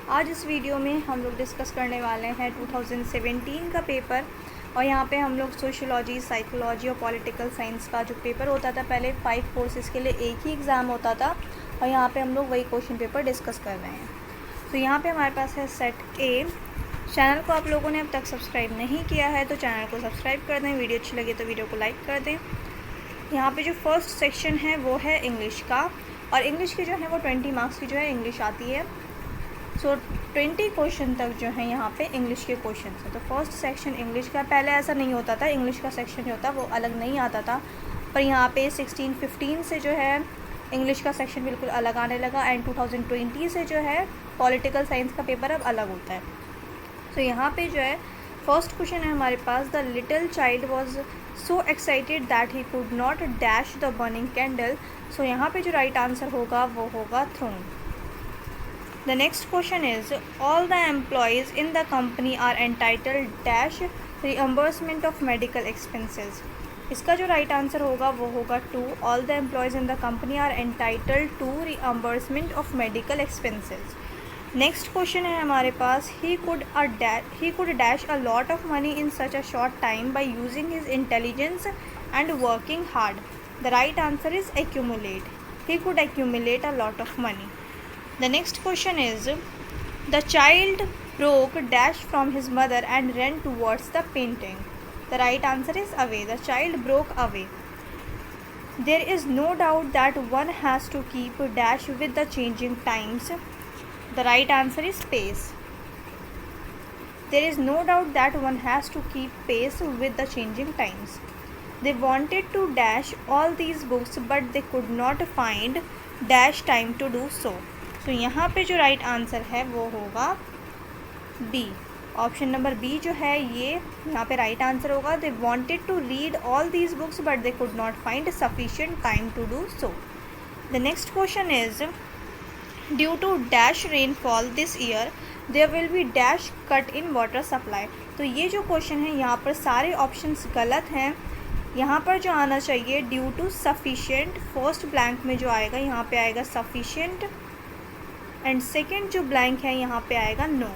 आज इस वीडियो में हम लोग डिस्कस करने वाले हैं 2017 का पेपर। और यहाँ पे हम लोग सोशियोलॉजी, साइकोलॉजी और पॉलिटिकल साइंस का जो पेपर होता था पहले 5 कोर्सेज़ के लिए एक ही एग्ज़ाम होता था, और यहाँ पे हम लोग वही क्वेश्चन पेपर डिस्कस कर रहे हैं। तो यहाँ पे हमारे पास है सेट ए। चैनल को आप लोगों ने अब तक सब्सक्राइब नहीं किया है तो चैनल को सब्सक्राइब कर दें, वीडियो अच्छी लगे तो वीडियो को लाइक कर दें। यहाँ पे जो फर्स्ट सेक्शन है वो है इंग्लिश का, और इंग्लिश की जो है वो 20 मार्क्स की जो है इंग्लिश आती है। सो 20 क्वेश्चन तक जो है यहाँ पे इंग्लिश के क्वेश्चन है। तो फर्स्ट सेक्शन इंग्लिश का, पहले ऐसा नहीं होता था, इंग्लिश का सेक्शन जो होता वो अलग नहीं आता था, पर यहाँ पे 16-15 से जो है इंग्लिश का सेक्शन बिल्कुल अलग आने लगा। एंड 2020 से जो है पॉलिटिकल साइंस का पेपर अब अलग होता है। तो यहाँ पे जो है फर्स्ट क्वेश्चन है हमारे पास, the little child was so excited that he could not dash the burning candle. So यहाँ पे जो राइट आंसर होगा वो होगा thrown. The next question is, all the employees in the company are entitled dash reimbursement of medical expenses. इसका जो right answer होगा वो होगा 2. All the employees in the company are entitled to reimbursement of medical expenses. Next question है हमारे पास, he could dash a lot of money in such a short time by using his intelligence and working hard. The right answer is accumulate. He could accumulate a lot of money. The next question is, the child broke dash from his mother and ran towards the painting. The right answer is away. The child broke away. There is no doubt that one has to keep dash with the changing times. The right answer is pace. There is no doubt that one has to keep pace with the changing times. They wanted to dash all these books but they could not find dash time to do so. तो यहाँ पे जो right answer है वो होगा B. Option number B जो है ये यहाँ पे राइट आंसर होगा। They wanted to read all these books but they could not find sufficient time to do so. The next question is, due to dash rainfall this year there will be dash cut in water supply. तो ये जो question है यहाँ पर सारे options गलत हैं। यहाँ पर जो आना चाहिए due to sufficient, first blank में जो आएगा यहाँ पे आएगा सफिशिएंट, एंड सेकेंड जो ब्लैंक है यहाँ पे आएगा no.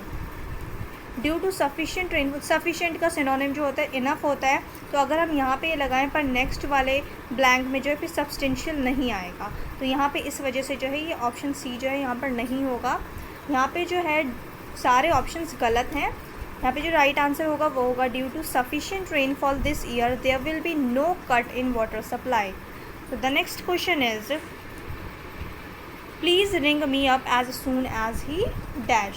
Due to sufficient rainfall, sufficient का सिनोनिम जो होता है इनफ होता है, तो अगर हम यहाँ पे ये लगाएं पर नेक्स्ट वाले ब्लैंक में जो है फिर सब्सटेंशियल नहीं आएगा, तो यहाँ पे इस वजह से जो है ये ऑप्शन सी जो है यहाँ पर नहीं होगा। यहाँ पे जो है सारे ऑप्शंस गलत हैं। यहाँ पे जो राइट आंसर होगा वो होगा due to sufficient rainfall this year there will be no cut in water supply. तो the next question is, please ring me up as soon as he dash.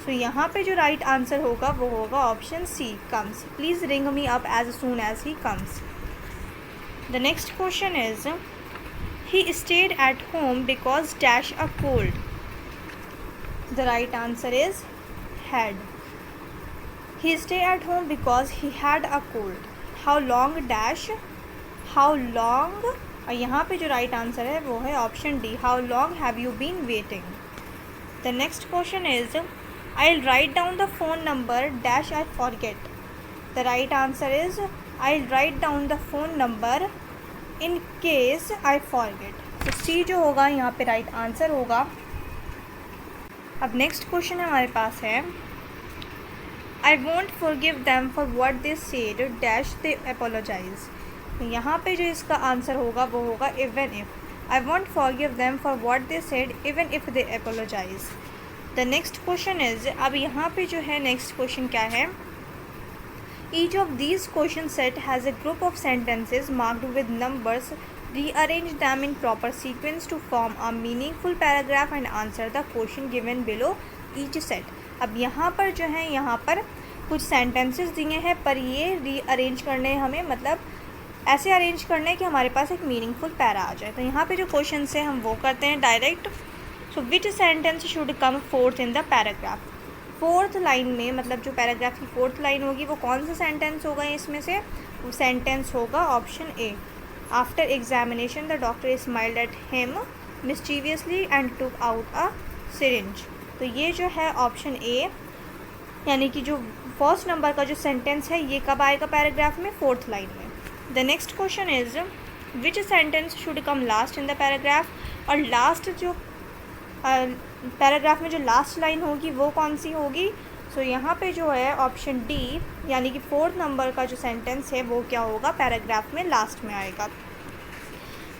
So यहाँ पे जो राइट आंसर होगा वो होगा option C, comes. Please ring me up as soon as he comes. The next question is, he stayed at home because dash a cold. The right answer is had. He stay at home because he had a cold. How long dash, how long, और यहाँ पे जो right answer है वो है option D, how long have you been waiting. The next question is, I will write down the phone number dash I forget. The right answer is, I will write down the phone number in case I forget. तो C जो होगा यहाँ पे right answer होगा। अब next question हमारे पास है, I want forgive them for what they said dash they apologize. यहाँ पे जो इसका आंसर होगा वो होगा even if. I want forgive them for what they said even if they apologize. The next question is, अब यहाँ पे जो है नेक्स्ट क्वेश्चन क्या है, each of these question set has a group of sentences marked with numbers, rearrange them in proper sequence to form a meaningful paragraph and answer the question given below each set. अब यहाँ पर जो है यहाँ पर कुछ sentences दिए हैं, पर ये रीअरेंज करने हमें, मतलब ऐसे अरेंज करने कि हमारे पास एक मीनिंगफुल पैरा आ जाए। तो यहाँ पे जो क्वेश्चन है हम वो करते हैं direct. So which sentence should come fourth in the paragraph. Fourth line में, मतलब जो पैराग्राफ की फोर्थ लाइन होगी वो कौन सा सेंटेंस होगा इसमें से, वो सेंटेंस होगा option A, after examination the doctor smiled at him मिस्चीवियसली and took out a syringe. तो ये जो है ऑप्शन ए, यानी कि जो फर्स्ट नंबर का जो सेंटेंस है ये कब आएगा पैराग्राफ में, फोर्थ लाइन में। The next question is, which sentence should come last in the paragraph. और लास्ट जो पैराग्राफ में जो लास्ट लाइन होगी वो कौन सी होगी? सो यहाँ पे जो है ऑप्शन डी यानी कि 4th नंबर का जो सेंटेंस है वो क्या होगा, पैराग्राफ में लास्ट में आएगा।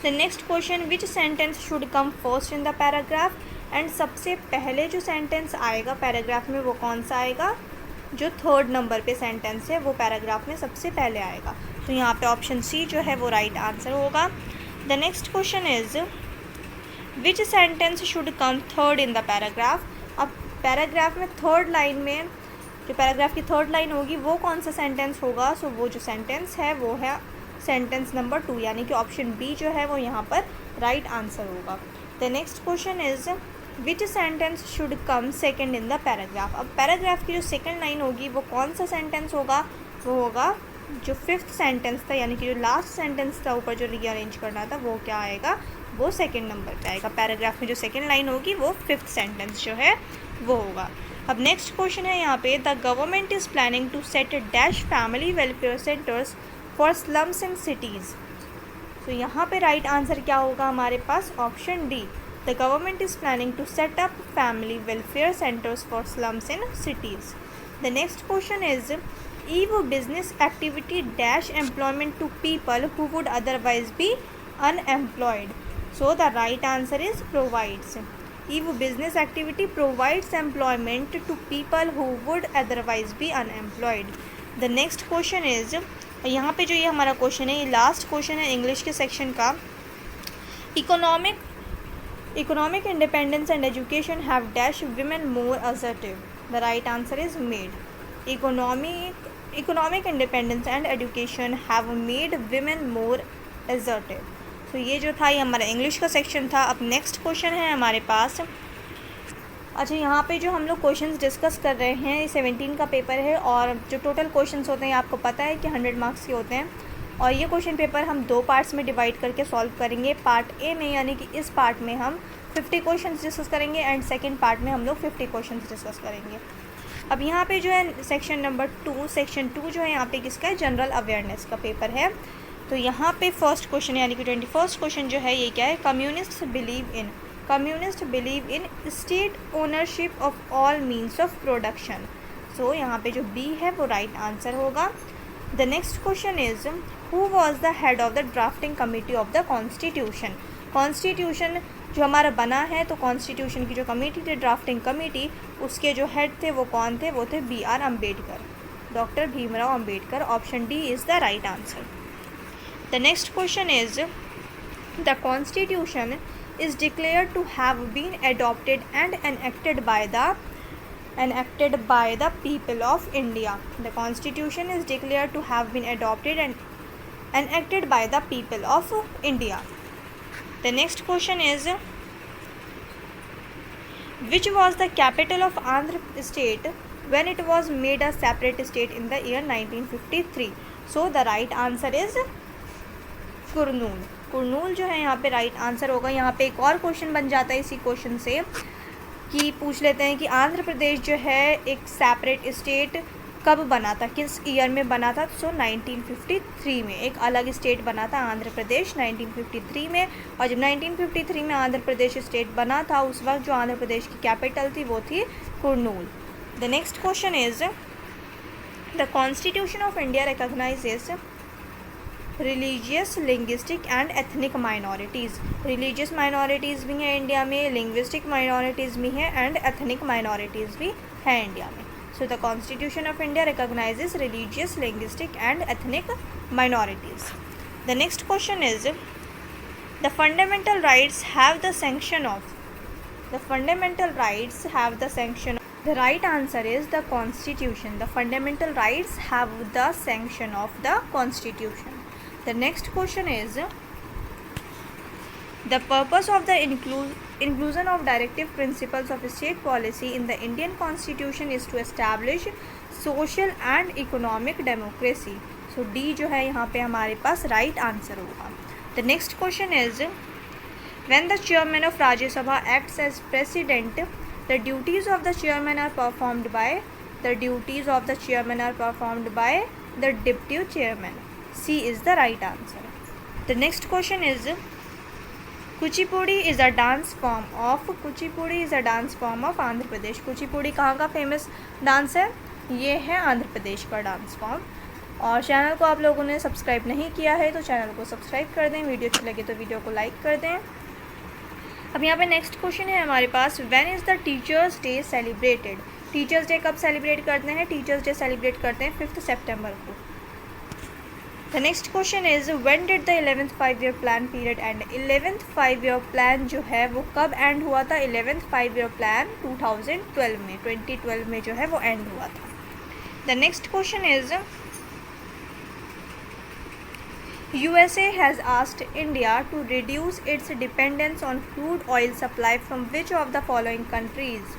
The next question, which sentence should come first in the paragraph? And सबसे पहले जो सेंटेंस आएगा पैराग्राफ में वो कौन सा आएगा? जो 3rd नंबर पे सेंटेंस है वो पैराग्राफ में सबसे पहले आएगा। तो यहाँ पे ऑप्शन सी जो है वो राइट आंसर होगा। The next question is which sentence should come 3rd in the paragraph? अब पैराग्राफ में 3rd लाइन में जो पैराग्राफ की 3rd लाइन होगी वो कौन सा सेंटेंस होगा? सो वो जो सेंटेंस है वो है सेंटेंस नंबर 2 यानी कि ऑप्शन बी जो है वो यहाँ पर राइट आंसर होगा। The next question is which sentence should come 2nd in the paragraph? अब पैराग्राफ की जो 2nd लाइन होगी वो कौन सा सेंटेंस होगा? वो होगा जो 5th सेंटेंस था यानी कि जो लास्ट सेंटेंस था ऊपर जो रीअरेंज करना था वो क्या आएगा? वो 2nd नंबर पे आएगा। पैराग्राफ में जो 2nd लाइन होगी वो 5th सेंटेंस जो है वो होगा। अब नेक्स्ट क्वेश्चन है यहाँ पे, the government is planning to set dash family welfare centres for slums in cities. तो यहाँ पे राइट आंसर क्या होगा हमारे पास? Option D, the government is planning to set up family welfare centres for slums in cities. The next question is eve business activity dash employment to people who would otherwise be unemployed. So the right answer is provides. Eve business activity provides employment to people who would otherwise be unemployed. The next question is, यहाँ पे जो ये हमारा question है ये last question है English के section का। Economic independence and education have dash women more assertive. The right answer is made. Economic independence and education have made women more assertive. तो ये जो था ये हमारा इंग्लिश का सेक्शन था। अब नेक्स्ट क्वेश्चन है हमारे पास। अच्छा, यहाँ पे जो हम लोग क्वेश्चंस डिस्कस कर रहे हैं ये 17 का पेपर है और जो टोटल क्वेश्चंस होते हैं आपको पता है कि 100 मार्क्स के होते हैं और ये क्वेश्चन पेपर हम 2 पार्ट्स में डिवाइड करके सॉल्व करेंगे। पार्ट ए में यानी कि इस पार्ट में हम 50 क्वेश्चंस डिस्कस करेंगे एंड सेकेंड पार्ट में हम लोग 50 क्वेश्चंस डिस्कस करेंगे। अब यहाँ पे जो है सेक्शन नंबर 2 जो है यहाँ पे किसका है? जनरल अवेयरनेस का पेपर है। तो यहाँ पे फर्स्ट क्वेश्चन यानी कि 21st क्वेश्चन जो है ये क्या है? Communist believe in state ownership of all means of production. So यहाँ पे जो बी है वो राइट आंसर होगा। The next question is who was the head of the drafting committee of the constitution? Constitution जो हमारा बना है तो कॉन्स्टिट्यूशन की जो कमेटी थी ड्राफ्टिंग कमेटी उसके जो हेड थे वो कौन थे? वो थे BR Ambedkar, doctor Bhimrao Ambedkar. Option D is the right answer. The next question is, the Constitution is declared to have been adopted and enacted by the people of India. The Constitution is declared to have been adopted and enacted by the people of India. The next question is, which was the capital of Andhra State when it was made a separate state in the year 1953? So the right answer is Kurnool जो है यहाँ पे right answer होगा। यहाँ पे एक और question बन जाता है इसी क्वेश्चन से कि पूछ लेते हैं कि आंध्र प्रदेश जो है एक सेपरेट स्टेट कब बना था, किस ईयर में बना था? सो 1953 में एक अलग स्टेट बना था आंध्र प्रदेश 1953 में। और जब 1953 में आंध्र प्रदेश स्टेट बना था उस वक्त जो आंध्र प्रदेश की कैपिटल थी वो थी Kurnool. The next question is, the constitution of India recognises religious, linguistic and ethnic minorities. Religious minorities भी हैं इंडिया में, लिंग्विस्टिक माइनॉरिटीज़ भी हैं एंड एथनिक माइनॉरिटीज़ भी हैं इंडिया में। So the constitution of India recognises religious, linguistic and ethnic minorities. The next question is, the fundamental rights have the sanction of. The fundamental rights have the sanction. The right answer is the Constitution. The fundamental rights have the sanction of the Constitution. The next question is, the purpose of the inclusion of directive principles of state policy in the Indian Constitution is to establish social and economic democracy. So D जो है यहाँ पे हमारे पास right answer होगा. The next question is, when the chairman of Rajya Sabha acts as president, the duties of the chairman are performed by the deputy chairman. C is the right answer. The next question is, Kuchipudi is a dance form of Andhra Pradesh. Kuchipudi कहाँ का famous dance है? ये है आंध्र प्रदेश का dance form. और channel को आप लोगों ने सब्सक्राइब नहीं किया है तो चैनल को सब्सक्राइब कर दें, वीडियो अच्छी लगे तो वीडियो को लाइक कर दें। अब यहाँ पे नेक्स्ट क्वेश्चन है हमारे पास, when is the teachers day celebrated? Teachers day कब सेलिब्रेट करते हैं? टीचर्स डे सेलिब्रेट करते हैं 5 सितंबर को। The next question is, when did the 11th 5 year plan period and? 11th 5 year plan जो है वो कब एंड हुआ था? 11th 5 ईयर प्लान 2012 में जो है वो एंड हुआ था। The next question is, USA has asked India to reduce its dependence on crude oil supply from which of the following countries?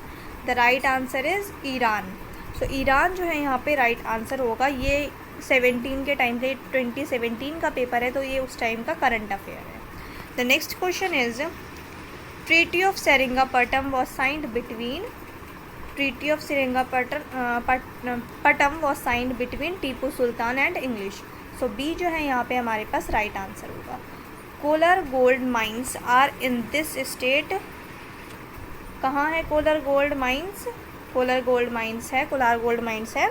The right answer is Iran. So Iran जो है यहाँ पे राइट आंसर होगा। ये 17 के time पे 2017 का paper है तो ये उस टाइम का करंट अफेयर है। The next question is, treaty of Seringapatam was signed between Tipu Sultan and English. So B जो है यहाँ पे हमारे पास राइट आंसर होगा। Kolar gold mines are in this state. कहाँ है Kolar gold mines? Kolar gold mines है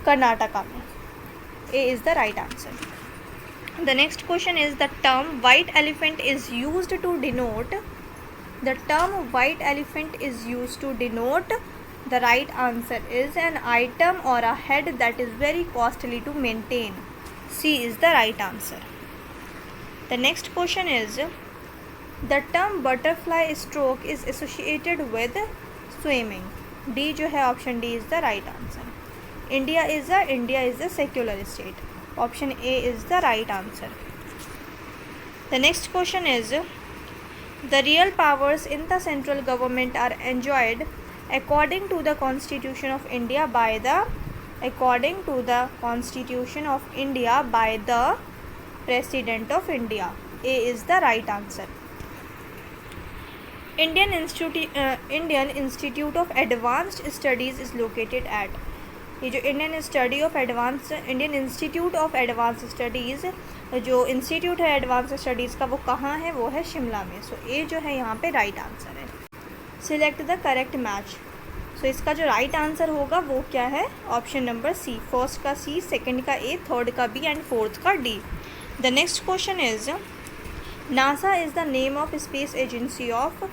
कर्नाटका में। A is the right answer. The next question is, the term white elephant is used to denote. The right answer is an item or a head that is very costly to maintain. C is the right answer. The next question is, the term butterfly stroke is associated with swimming. D जो है option D is the right answer. India is a secular state. Option A is the right answer. The next question is, the real powers in the central government are enjoyed according to the Constitution of India by the President of India. A is the right answer. Indian Institute of Advanced Studies is located at. ये जो Indian Institute of Advanced Studies जो institute है advance studies का वो कहाँ है? वो है शिमला में। सो ए जो है यहाँ पे राइट आंसर है। Select the correct match. So इसका जो राइट आंसर होगा वो क्या है? Option number C. फर्स्ट का सी, सेकंड का ए, थर्ड का बी एंड फोर्थ का D. The next question is, NASA is the name of space agency of.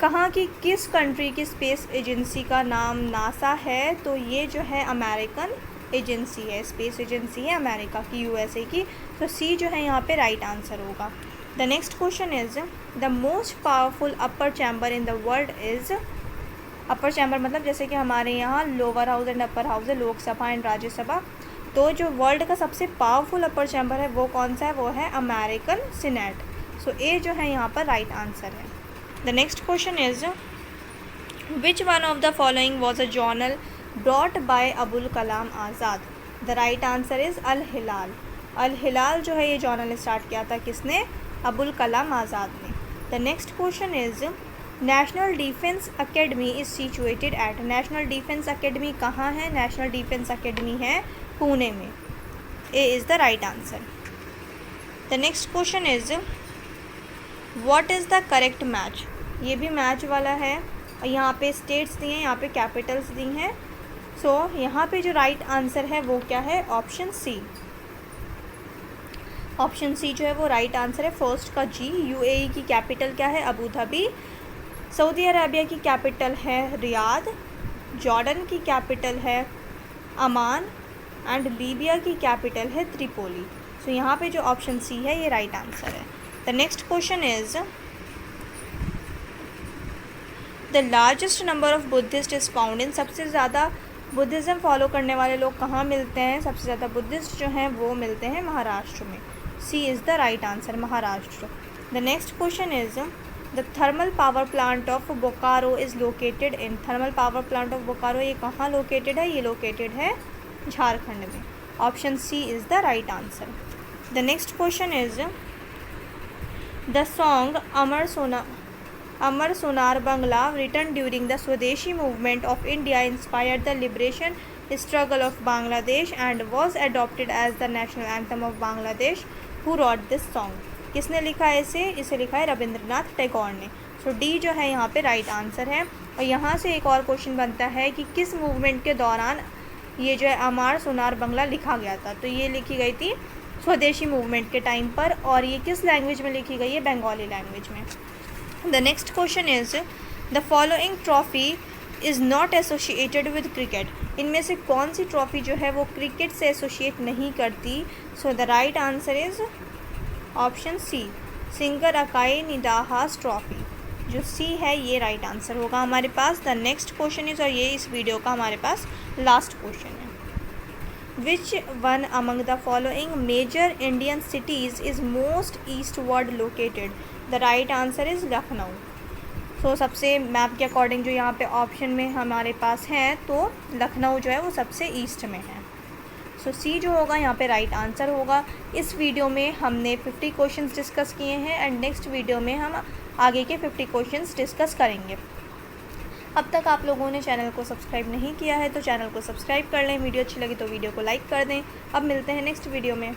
कहाँ की, किस कंट्री की स्पेस एजेंसी का नाम नासा है? तो ये जो है अमेरिकन एजेंसी है, स्पेस एजेंसी है अमेरिका की, यूएसए की। तो सी जो है यहाँ पे राइट आंसर होगा। The next question is, the most powerful upper chamber in the world is. Upper chamber मतलब जैसे कि हमारे यहाँ lower house and upper house है, लोकसभा एंड राज्यसभा। तो जो वर्ल्ड का सबसे पावरफुल अपर चैम्बर है वो कौन सा है? वो है अमेरिकन सीनेट। सो ए जो है यहाँ पर राइट आंसर है। The next question is, which one of the following was a journal brought by Abul Kalam Azad? The right answer is Al Hilal. Al Hilal जो है ये जर्नल स्टार्ट किया था किसने? अबुल कलाम आज़ाद ने। The next question is, national defence academy is situated at. National defence academy कहाँ है? National defence academy है पुणे में। A is the right answer. The next question is, what is the correct match? ये भी मैच वाला है और यहाँ पे स्टेट्स दी हैं, यहाँ पे कैपिटल्स दी हैं। सो यहाँ पे जो राइट आंसर है वो क्या है? Option C. ऑप्शन सी जो है वो राइट आंसर है। फर्स्ट का जी। यूएई की कैपिटल क्या है? Abu Dhabi. सऊदी अरेबिया की कैपिटल है रियाद। जॉर्डन की कैपिटल है अमान एंड लीबिया की कैपिटल है त्रिपोली। सो यहाँ पे जो ऑप्शन सी है ये राइट आंसर है। The next question is, the largest number of Buddhist is found in. सबसे ज़्यादा बुद्धिज़्म फॉलो करने वाले लोग कहाँ मिलते हैं? सबसे ज़्यादा बुद्धिस्ट जो हैं वो मिलते हैं महाराष्ट्र में। C is the right answer, Maharashtra. The next question is, the thermal power plant of Bokaro is located in. Thermal power plant of Bokaro ये कहाँ लोकेटेड है? ये लोकेटेड है झारखंड में। Option C is the right answer. The next question is, the song Amar Sonar Bangla written during the Swadeshi movement of India inspired the liberation struggle of Bangladesh and was adopted as the national anthem of Bangladesh. Who wrote this song? किसने लिखा है इसे लिखा है रविंद्रनाथ टैगोर ने। सो D जो है यहाँ पे राइट आंसर है। और यहाँ से एक और क्वेश्चन बनता है कि किस मूवमेंट के दौरान ये जो है अमार सोनार बंगला लिखा गया था। तो ये लिखी गई थी स्वदेशी मूवमेंट के टाइम पर, और ये किस लैंग्वेज में लिखी गई है, बंगाली लैंग्वेज में। The next question is the following trophy is not associated with cricket. इनमें से कौन सी ट्रॉफ़ी जो है वो क्रिकेट से एसोसिएट नहीं करती। So the right answer is option C, Singer Akai Nidahas Trophy. जो सी है ये राइट आंसर होगा हमारे पास। द नेक्स्ट क्वेश्चन इज़, और ये इस वीडियो का हमारे पास लास्ट क्वेश्चन है, which one among the following major Indian cities is most eastward located. The right answer is Lucknow. सो सबसे मैप के अकॉर्डिंग जो यहाँ पे ऑप्शन में हमारे पास है, तो लखनऊ जो है वो सबसे ईस्ट में है। सो सी जो होगा यहाँ पे राइट आंसर होगा। इस वीडियो में हमने 50 क्वेश्चंस डिस्कस किए हैं एंड नेक्स्ट वीडियो में हम आगे के 50 क्वेश्चंस डिस्कस करेंगे। अब तक आप लोगों ने चैनल को सब्सक्राइब नहीं किया है तो चैनल को सब्सक्राइब कर लें। वीडियो अच्छी लगी तो वीडियो को लाइक कर दें। अब मिलते हैं नेक्स्ट वीडियो में।